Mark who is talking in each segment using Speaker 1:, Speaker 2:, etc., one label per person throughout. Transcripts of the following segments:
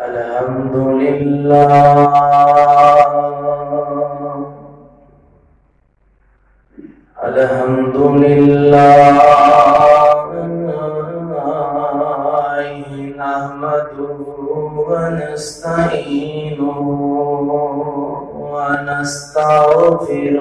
Speaker 1: الحمد لله الحمد لله نحمده ونستعينه ونستغفره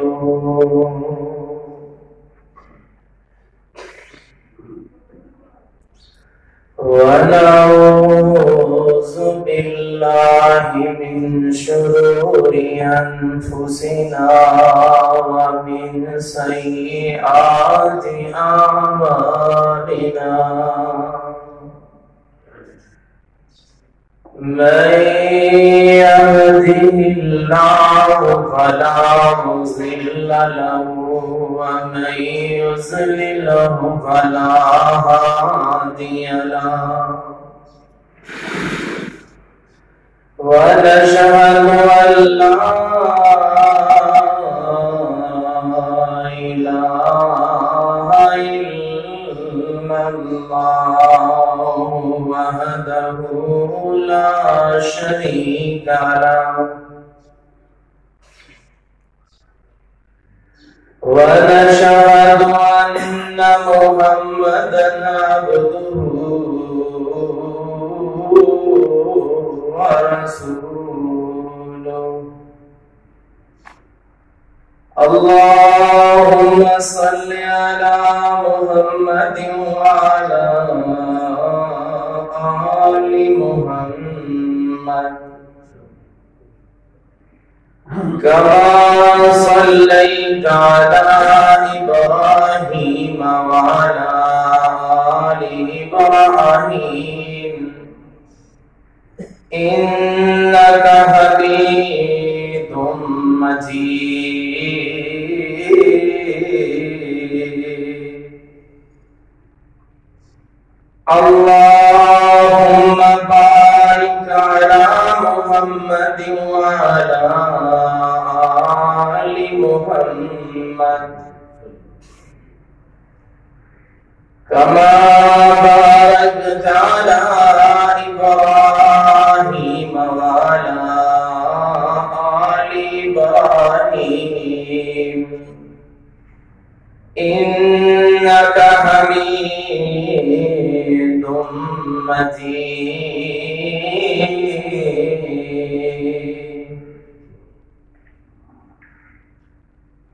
Speaker 1: ونعوذ بالله من شرور أنفسنا ومن سيئات أعمالنا من يهده الله فلا مضل له ومن يضلله فلا هادي له ونشهد أن لا إله إلا الله وحده لا شريك له ونشهد أن محمدا عبده ورسوله اللهم صل على محمد وعلى آل محمد كما صليت على إبراهيم وعلى آل إبراهيم إنك حميد مجيد اللهم بارك على محمد وعلى آل محمد كما باركت على إبراهيم وعلى آل إبراهيم إنك حميد مجيد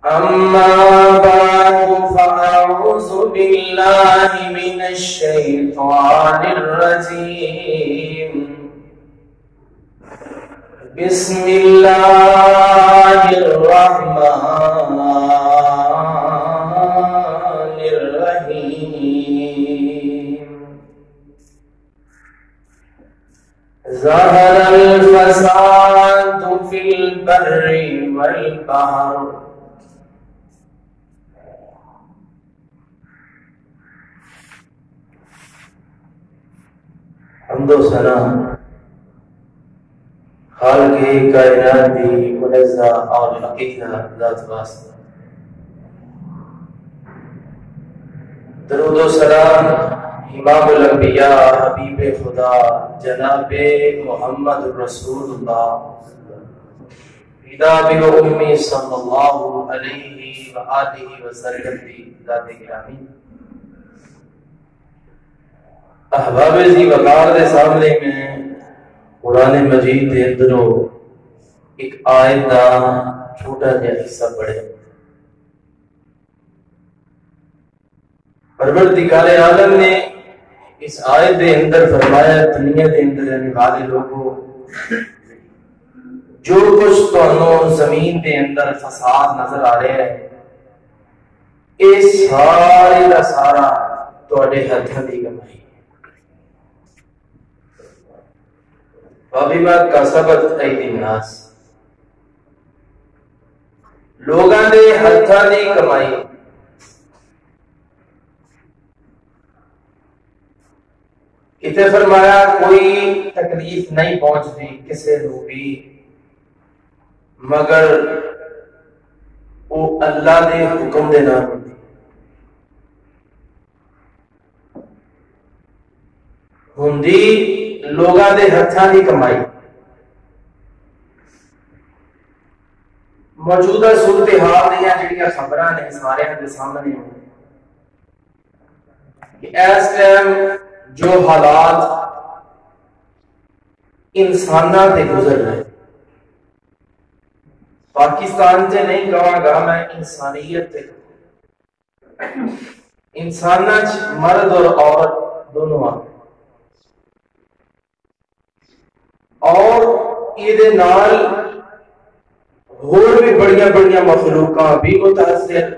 Speaker 1: أما بعد فأعوذ بالله من الشيطان الرجيم بسم الله الرحمن الرحيم ظهر الفساد في البر والبحر حمد و ثنا خالق کائنات دی منزہ اور حقیقہ ذات واسطہ درود و سلام امام الانبیاء حبیب خدا جناب محمد رسول اللہ فدا بی و امی صلی اللہ علیہ وآلہ وسلم دی ذات گرامی احباب زی وقار دے سامنے میں قرآن مجید دے اندروں ایک آیت دا چھوٹا جا حصہ پڑھے پروردگار عالم نے اس آیت دے اندر فرمایا دنیا دے اندر رہنے والے لوگوں جو کچھ تانوں زمین دے اندر فساد نظر آ رہے ہیں یہ سارے دا سارا تواڈے ہتھاں دی کمائی وَبِمَا كَسَبَتْ أَيْدِي النَّاسِ لوگاں دے ہتھاں دی کمائی کتے فرمایا کوئی تکلیف نہیں پہنچتی کسے نو بھی مگر وہ اللہ دے حکم دے نام ہوتی ہندی لوگاں دے ہتھاں دی کمائی. موجودہ صورتحال دیا جڑیاں خبراں نے سارے دے سامنے ہوں کہ اس ٹائم جو حالات انساناں تے گزر رہے پاکستان سے نہیں کہاں گا میں انسانیت تے انساناں مرد اور عورت دونوں اور یہ نال اور بھی بڑیاں بڑیاں مخلوقاں بھی متاثر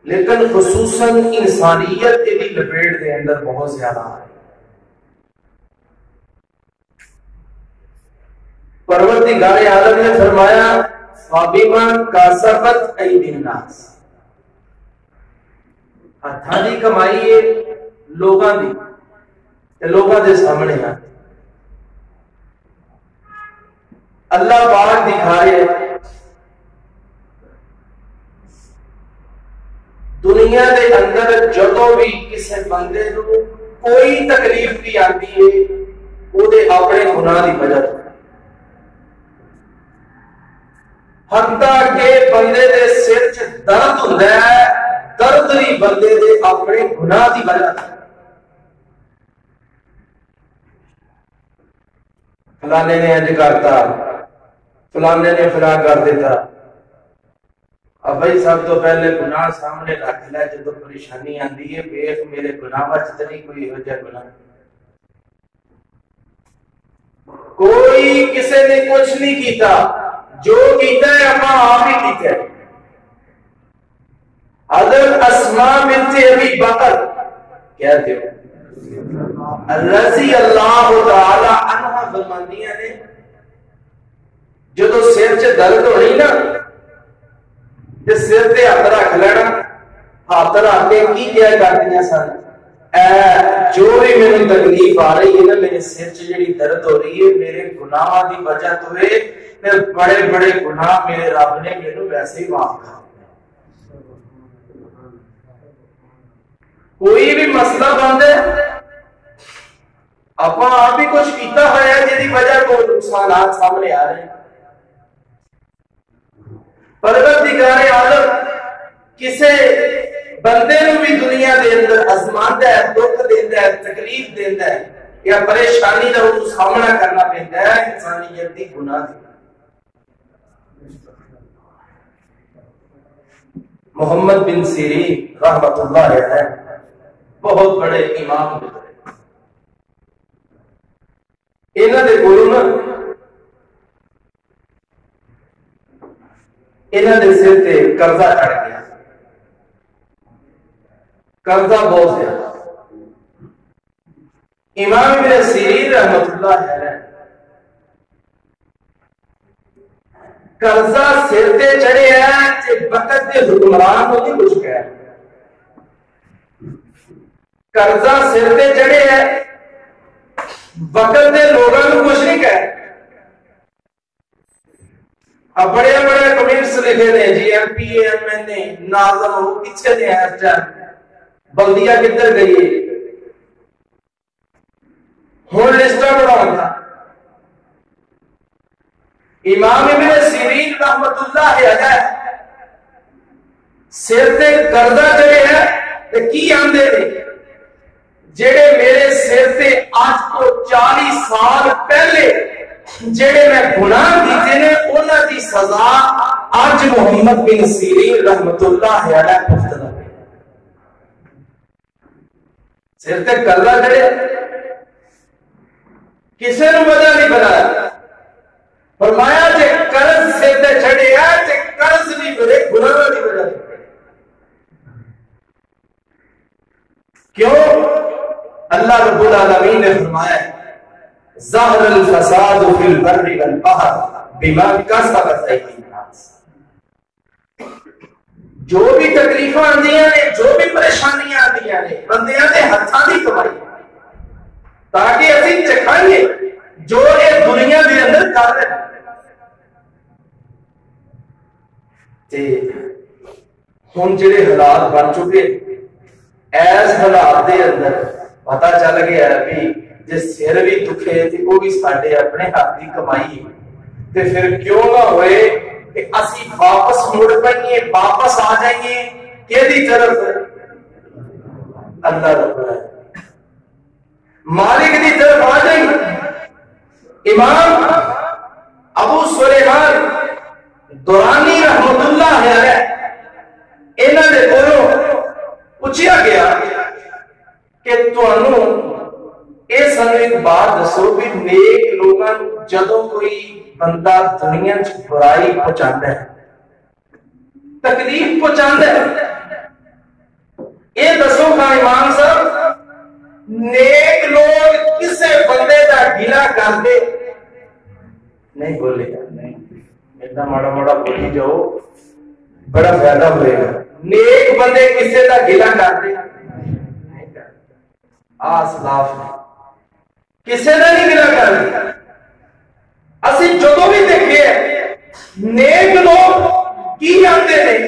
Speaker 1: لیکن خصوصاً انسانیت کی لپیٹ کے اندر بہت زیادہ ہے. پروردگار عالم نے فرمایا فَبِمَا كَسَبَتْ أَيْدِي النَّاسِ ہتھاں دی کمائی ہے لوگاں دی تے لوگاں دے سامنے ہے. اللہ پاک دکھا رہے دنیا دے اندر جدوں بھی کسی بندے کو کوئی تکلیف بھی آتی ہے وہ دے اپنے گناہ دی وجہ حتیٰ کہ بندے دے سر چ درد ہوندا ہے درد بھی بندے دے اپنے گناہ دی وجہ فلانے نے انج کرتا فلانے نے فلاں کر دیتا. اب بھائی سب تو پہلے گناہ سامنے رکھ لے جب پریشانی آتی ہے ویکھ میرے گناہ وچ تے نہیں کوئی ہو جائے گناہ کوئی کسی نے کچھ نہیں کیتا جو کیتا ہے اپنا آپ ہی کیتا ہے. حضرت اسماء بنت ابی بکر کہتے ہو رضی اللہ تعالی عنہ فرماندیاں نے جدو سر چ درد ہونی نا تے سر تے ہاتھ رکھ لینا ہاتھ رکھ کے کی کیا کردیاں سن اے جو بھی میری تکلیف آ رہی ہے نا میرے سر چ جڑی درد ہو رہی ہے میرے گناہ دی وجہ تو ہے تے بڑے بڑے گناہ میرے رب نے مینوں ویسے ہی معاف کر کوئی بھی مسئلہ بندے اپنا آپ ہی کچھ کیتا ہوا ہے جی وجہ کو نقصانات سامنے آ رہے ہیں. پروردگار عالم کسے بندے نو بھی دنیا دے اندر آزماندا ہے دکھ دیندا ہے تکلیف دیندا ہے یا پریشانی دا اس سامنا کرنا پیندا ہے انسانیت دی گناہ دی. محمد بن سیرین رحمۃ اللہ علیہ بہت بڑے امام گزرے. انہاں دے کولوں نا انہاں دے سر تے قرضہ چڑھ گیا قرضہ بہت زیادہ. امام ابن سیرین رحمۃ اللہ علیہ قرضہ سر تے چڑھے ہے تے وقت دے حکمران کو نہیں کچھ کہہ قرضہ سر تے چڑھے ہے وقت دے لوگوں کو کچھ نہیں کہہ. اب بڑے بڑے کمنٹس لکھے نے جی M P M N A ناظم ہو کچھ نے اس ٹائم بلدیہ کدھر گئی ہوں لسٹا بڑھاؤں گا. امام ابن سیرین رحمت اللہ علیہ سر تے قرضہ چڑھے ہے تے کی آندے نے جڑے میرے سر تے آج کو 40 سال پہلے جڑے میں گناہ کیتے نے انہاں دی سزا آج محمد بن سیرین رحمت اللہ علیہ پختہ سر تے قرضہ چڑھے کسے نو وجہ نہیں بنایا. فرمایا جے قرض سر تے چڑھے ہے تے قرض نہیں میرے گناہ دی وجہ کیوں اللہ رب العالمین نے فرمایا ظاہر الفساد فی البر والبحر بما کسبت ایدی الناس. جو بھی تکلیفاں آندیاں نے جو بھی پریشانیاں آندیاں نے بندیاں دے ہتھاں دی کمائی تاکہ اسی چکھائیے جو یہ دنیا دے اندر کر رہے تے ہن جڑے حالات بن چکے ایس حالات دے اندر پتا چل گیا ہے بھی جے سر بھی دکھے تے وہ بھی ساڈے اپنے ہاتھ دی کمائی تے پھر کیوں نہ ہوئے کہ اسی واپس مڑ پئیے واپس آ جائیے کیدی طرف اللہ رب العالمین مالک دی طرف آ جائیے امام ابو سلیمان دورانی رحمت اللہ علیہ انہاں دے کولوں پوچھیا گیا کہ تانوں اے سانوں ایک بات دسو بھی نیک لوگاں جدوں کوئی بندہ دنیا چ برائی پہنچاندا ہے تکلیف پہنچاندا ہے اے دسو کہ امام صاحب نیک لوگ کسے بندے دا گلا کردے نہیں بولے گا نہیں اتنا ماڑا ماڑا بولی جاؤ بڑا فائدہ ہوئے گا نیک بندے کسے دا گلا کردے اسلاف کسے دا نہیں گلا کردے اسی جدوں بھی دیکھے نیک لوگ کی آندے نے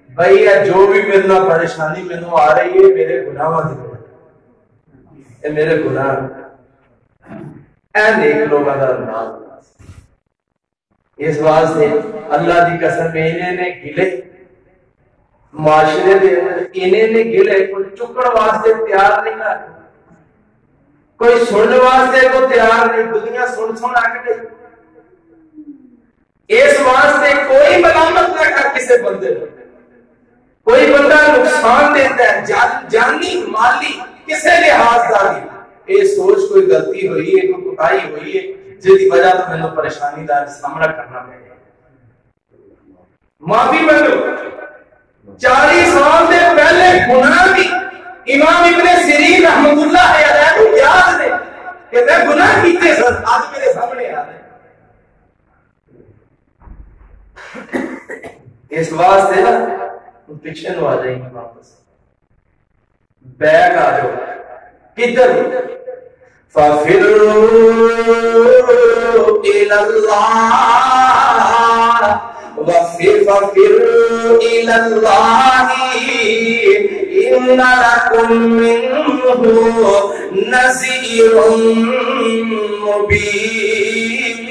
Speaker 1: بھائی جو بھی میرے پریشانی مینوں آ رہی ہے میرے گناہاں دی اے میرے گناہ اے نیک لوگاں دا نام اس واسطے اللہ دی قسم انہیں نے گلے معاشرے دے انہیں نے گلے کوئی چکن واسطے تیار نہیں ہے کوئی سننے واسطے کو تیار نہیں دنیا سن آ کے گئی اس واسطے کوئی ملامت نہ کر کسی بندے کو کوئی بندہ نقصان دیتا ہے جانی مالی کسی لحاظ داری یہ سوچ کوئی غلطی ہوئی ہے کوئی کوتاہی ہوئی ہے جس کی وجہ تو میں پریشانی کا سامنا کرنا پڑے معافی مانگو 40 سال سے پہلے گناہ بھی امام ابن سیرین رحمت اللہ علیہ کو یاد نے کہ میں گناہ کیتے سن آج میرے سامنے آ رہے اس واسطے نا پیچھے نو آ جائیں گے واپس بیک آ جاؤ کدھر فَفِرُّوا إِلَى اللَّهِ فَفِرُّوا إِلَى اللَّهِ إِنَّ لَكُم مِّنْهُ نَذِيرٌ مُّبِينٌ